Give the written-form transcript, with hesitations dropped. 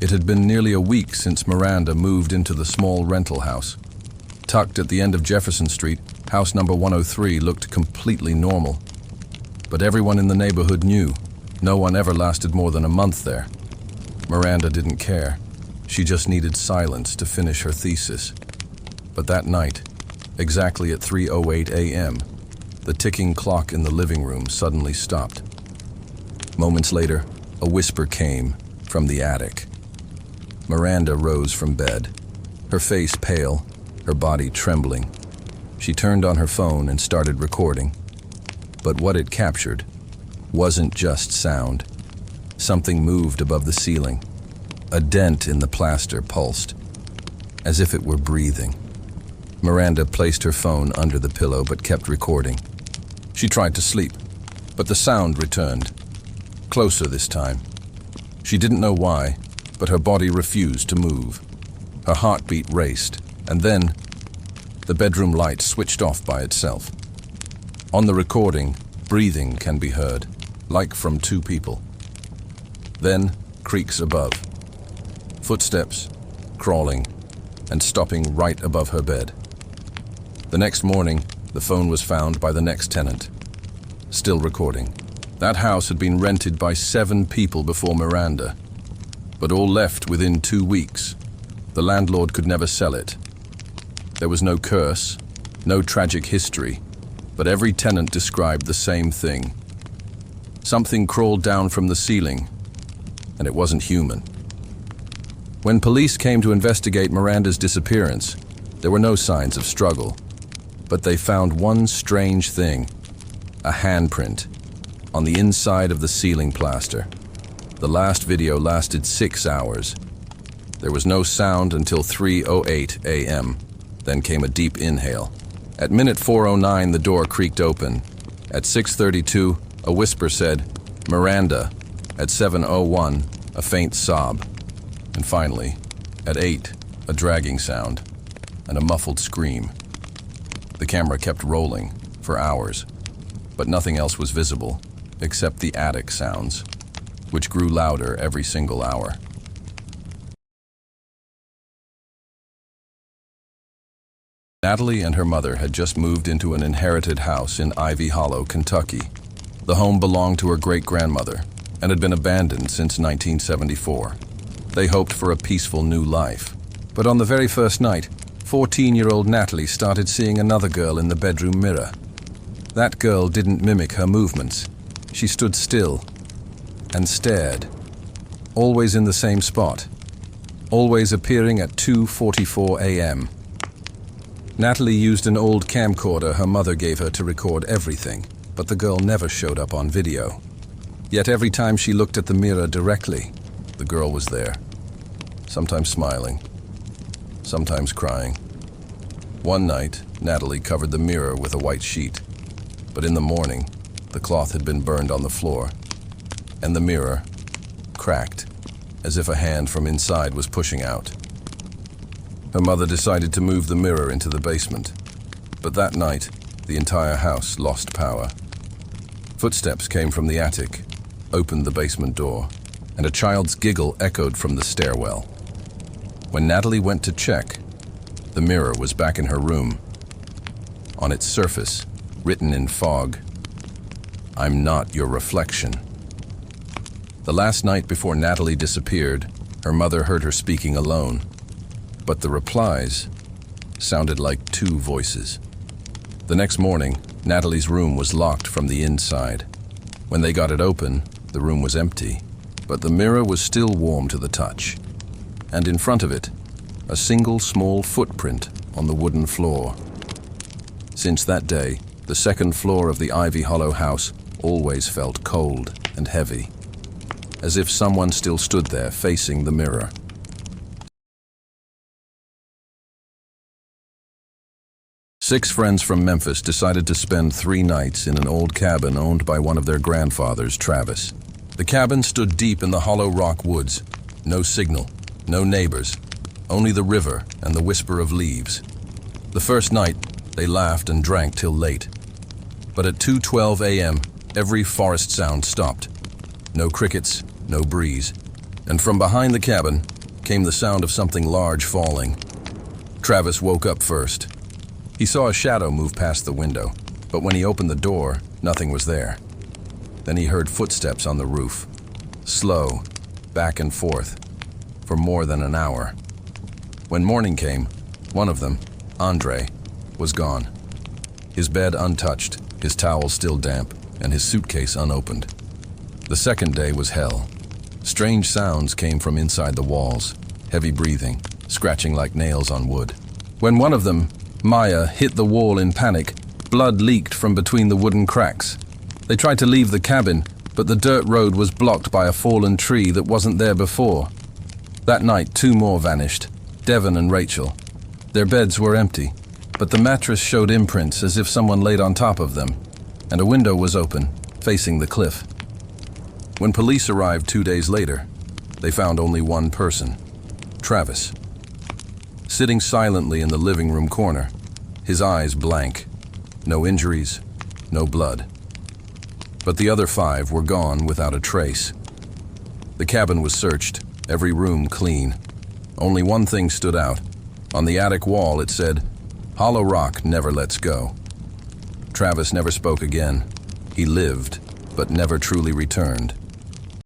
It had been nearly a week since Miranda moved into the small rental house. Tucked at the end of Jefferson Street, house number 103 looked completely normal. But everyone in the neighborhood knew no one ever lasted more than a month there. Miranda didn't care. She just needed silence to finish her thesis. But that night, exactly at 3:08 a.m., the ticking clock in the living room suddenly stopped. Moments later, a whisper came from the attic. Miranda rose from bed, her face pale, her body trembling. She turned on her phone and started recording. But what it captured wasn't just sound. Something moved above the ceiling. A dent in the plaster pulsed, as if it were breathing. Miranda placed her phone under the pillow but kept recording. She tried to sleep, but the sound returned, closer this time. She didn't know why, but her body refused to move. Her heartbeat raced, and then the bedroom light switched off by itself. On the recording, breathing can be heard, like from two people. Then, creaks above. Footsteps, crawling, and stopping right above her bed. The next morning, the phone was found by the next tenant, still recording. That house had been rented by 7 people before Miranda, but all left within 2 weeks. The landlord could never sell it. There was no curse, no tragic history, but every tenant described the same thing. Something crawled down from the ceiling, and it wasn't human. When police came to investigate Miranda's disappearance, there were no signs of struggle, but they found one strange thing: a handprint on the inside of the ceiling plaster. The last video lasted 6 hours. There was no sound until 3:08 a.m. Then came a deep inhale. At minute 4:09, the door creaked open. At 6:32, a whisper said, "Miranda." At 7:01, a faint sob. And finally, at 8, a dragging sound and a muffled scream. The camera kept rolling for hours, but nothing else was visible except the attic sounds, which grew louder every single hour. Natalie and her mother had just moved into an inherited house in Ivy Hollow, Kentucky. The home belonged to her great-grandmother and had been abandoned since 1974. They hoped for a peaceful new life. But on the very first night, 14-year-old Natalie started seeing another girl in the bedroom mirror. That girl didn't mimic her movements. She stood still and stared, always in the same spot, always appearing at 2:44 a.m. Natalie used an old camcorder her mother gave her to record everything, but the girl never showed up on video. Yet every time she looked at the mirror directly, the girl was there, sometimes smiling, sometimes crying. One night, Natalie covered the mirror with a white sheet, but in the morning, the cloth had been burned on the floor, and the mirror cracked, as if a hand from inside was pushing out. Her mother decided to move the mirror into the basement, but that night, the entire house lost power. Footsteps came from the attic, opened the basement door, and a child's giggle echoed from the stairwell. When Natalie went to check, the mirror was back in her room. On its surface, written in fog, "I'm not your reflection." The last night before Natalie disappeared, her mother heard her speaking alone, but the replies sounded like 2 voices. The next morning, Natalie's room was locked from the inside. When they got it open, the room was empty, but the mirror was still warm to the touch. And in front of it, a single small footprint on the wooden floor. Since that day, the second floor of the Ivy Hollow house always felt cold and heavy, as if someone still stood there facing the mirror. Six friends from Memphis decided to spend 3 nights in an old cabin owned by one of their grandfathers, Travis. The cabin stood deep in the hollow rock woods. No signal, no neighbors, only the river and the whisper of leaves. The first night, they laughed and drank till late. But at 2:12 a.m., every forest sound stopped. No crickets, no breeze. and from behind the cabin came the sound of something large falling. Travis woke up first. He saw a shadow move past the window, but when he opened the door, nothing was there. Then he heard footsteps on the roof, slow, back and forth, for more than an hour. When morning came, one of them, Andre, was gone. His bed untouched, his towel still damp, and his suitcase unopened. The second day was hell. Strange sounds came from inside the walls, heavy breathing, scratching like nails on wood. When one of them, Maya, hit the wall in panic, blood leaked from between the wooden cracks. They tried to leave the cabin, but the dirt road was blocked by a fallen tree that wasn't there before. That night, 2 more vanished, Devon and Rachel. Their beds were empty, but the mattress showed imprints as if someone laid on top of them, and a window was open, facing the cliff. When police arrived 2 days later, they found only one person, Travis. Sitting silently in the living room corner, his eyes blank. No injuries, no blood. But the other 5 were gone without a trace. The cabin was searched, every room clean. Only one thing stood out. On the attic wall it said, "Hollow Rock never lets go." Travis never spoke again. He lived, but never truly returned.